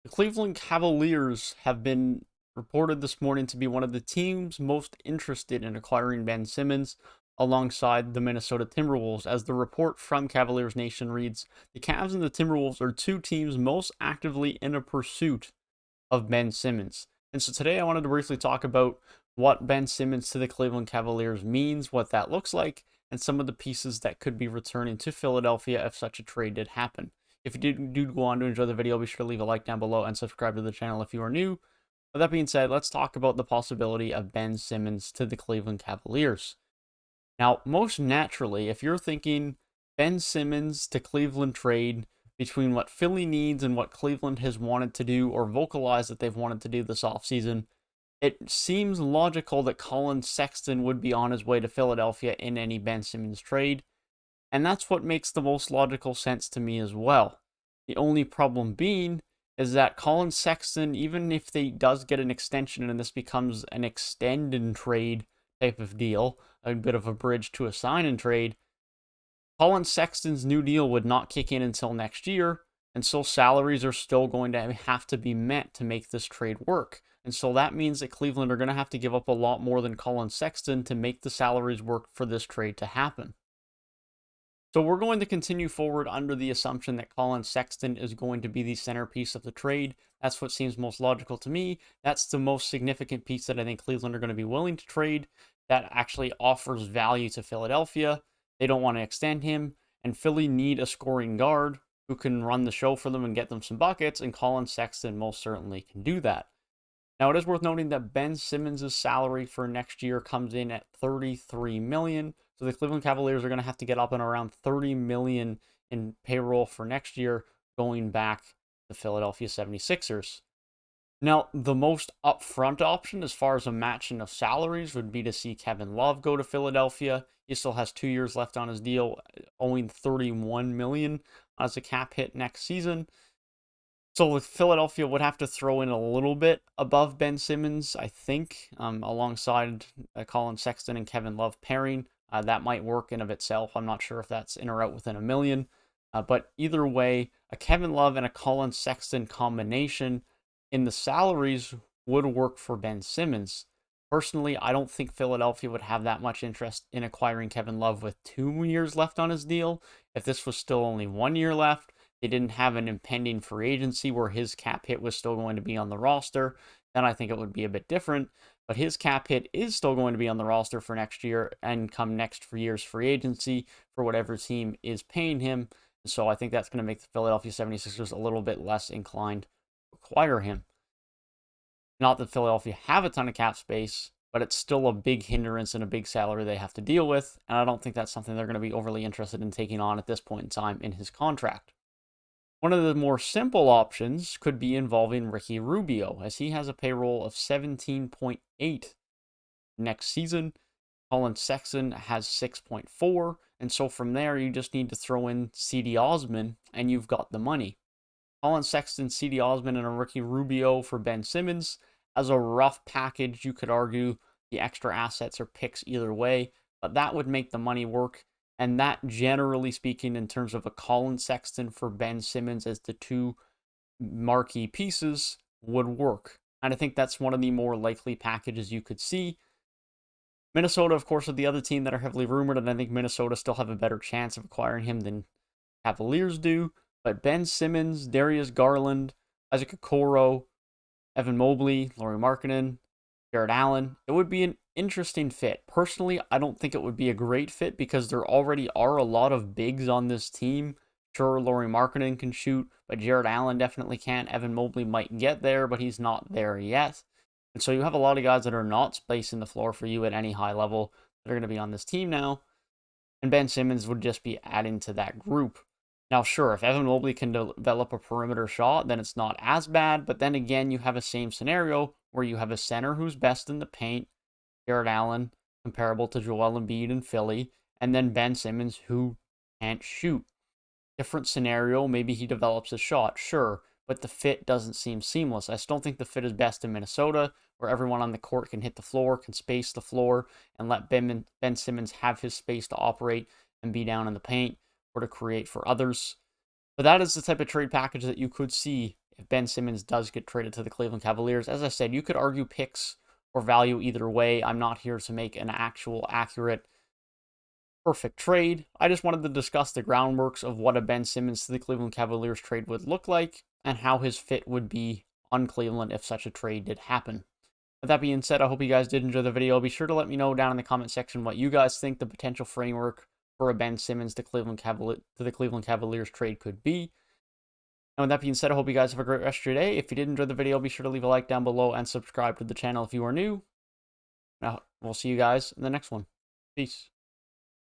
The Cleveland Cavaliers have been reported this morning to be one of the teams most interested in acquiring Ben Simmons alongside the Minnesota Timberwolves. As the report from Cavaliers Nation reads, the Cavs and the Timberwolves are two teams most actively in a pursuit of Ben Simmons. And so today I wanted to briefly talk about what Ben Simmons to the Cleveland Cavaliers means, what that looks like, and some of the pieces that could be returning to Philadelphia if such a trade did happen. If you do go on to enjoy the video, be sure to leave a like down below and subscribe to the channel if you are new. With that being said, let's talk about the possibility of Ben Simmons to the Cleveland Cavaliers. Now, most naturally, if you're thinking Ben Simmons to Cleveland trade between what Philly needs and what Cleveland has wanted to do or vocalized that they've wanted to do this offseason, it seems logical that Colin Sexton would be on his way to Philadelphia in any Ben Simmons trade. And that's what makes the most logical sense to me as well. The only problem being is that Colin Sexton, even if they does get an extension and this becomes an extend and trade type of deal, a bit of a bridge to a sign and trade, Colin Sexton's new deal would not kick in until next year, and so salaries are still going to have to be met to make this trade work. And so that means that Cleveland are going to have to give up a lot more than Colin Sexton to make the salaries work for this trade to happen. So we're going to continue forward under the assumption that Colin Sexton is going to be the centerpiece of the trade. That's what seems most logical to me. That's the most significant piece that I think Cleveland are going to be willing to trade that actually offers value to Philadelphia. They don't want to extend him, and Philly need a scoring guard who can run the show for them and get them some buckets, and Colin Sexton most certainly can do that. Now, it is worth noting that Ben Simmons' salary for next year comes in at $33 million. So the Cleveland Cavaliers are going to have to get up and around $30 million in payroll for next year, going back to Philadelphia 76ers. Now, the most upfront option as far as a matching of salaries would be to see Kevin Love go to Philadelphia. He still has 2 years left on his deal, owing $31 million as a cap hit next season. So Philadelphia would have to throw in a little bit above Ben Simmons, I think, alongside Colin Sexton and Kevin Love pairing. That might work in of itself. I'm not sure if that's in or out within a million. But either way, a Kevin Love and a Colin Sexton combination in the salaries would work for Ben Simmons. Personally, I don't think Philadelphia would have that much interest in acquiring Kevin Love with 2 years left on his deal. If this was still only 1 year left, they didn't have an impending free agency where his cap hit was still going to be on the roster, then I think it would be a bit different. But his cap hit is still going to be on the roster for next year and come next year's free agency for whatever team is paying him. So I think that's going to make the Philadelphia 76ers a little bit less inclined to acquire him. Not that Philadelphia have a ton of cap space, but it's still a big hindrance and a big salary they have to deal with. And I don't think that's something they're going to be overly interested in taking on at this point in time in his contract. One of the more simple options could be involving Ricky Rubio, as he has a payroll of 17.8 next season. Colin Sexton has 6.4, and so from there you just need to throw in C.D. Osman, and you've got the money. Colin Sexton, C.D. Osman, and a Ricky Rubio for Ben Simmons. As a rough package, you could argue the extra assets or picks either way, but that would make the money work. And that, generally speaking, in terms of a Colin Sexton for Ben Simmons as the two marquee pieces, would work. And I think that's one of the more likely packages you could see. Minnesota, of course, are the other team that are heavily rumored, and I think Minnesota still have a better chance of acquiring him than Cavaliers do. But Ben Simmons, Darius Garland, Isaac Okoro, Evan Mobley, Lauri Markkanen, Jared Allen, it would be an interesting fit. Personally, I don't think it would be a great fit because there already are a lot of bigs on this team. Sure, Lauri Markkanen can shoot, but Jared Allen definitely can't. Evan Mobley might get there, but he's not there yet. And so you have a lot of guys that are not spacing the floor for you at any high level that are going to be on this team now. And Ben Simmons would just be adding to that group. Now, sure, if Evan Mobley can develop a perimeter shot, then it's not as bad. But then again, you have a same scenario where you have a center who's best in the paint, Jared Allen, comparable to Joel Embiid in Philly, and then Ben Simmons, who can't shoot. Different scenario, maybe he develops a shot, sure, but the fit doesn't seem seamless. I still think the fit is best in Minnesota, where everyone on the court can hit the floor, can space the floor, and let Ben Simmons have his space to operate and be down in the paint or to create for others. But that is the type of trade package that you could see if Ben Simmons does get traded to the Cleveland Cavaliers. As I said, you could argue picks or value either way. I'm not here to make an actual accurate perfect trade. I just wanted to discuss the groundworks of what a Ben Simmons to the Cleveland Cavaliers trade would look like and how his fit would be on Cleveland if such a trade did happen. With that being said, I hope you guys did enjoy the video. Be sure to let me know down in the comment section what you guys think the potential framework for a Ben Simmons to the Cleveland Cavaliers trade could be. And with that being said, I hope you guys have a great rest of your day. If you did enjoy the video, be sure to leave a like down below and subscribe to the channel if you are new. Now, we'll see you guys in the next one. Peace.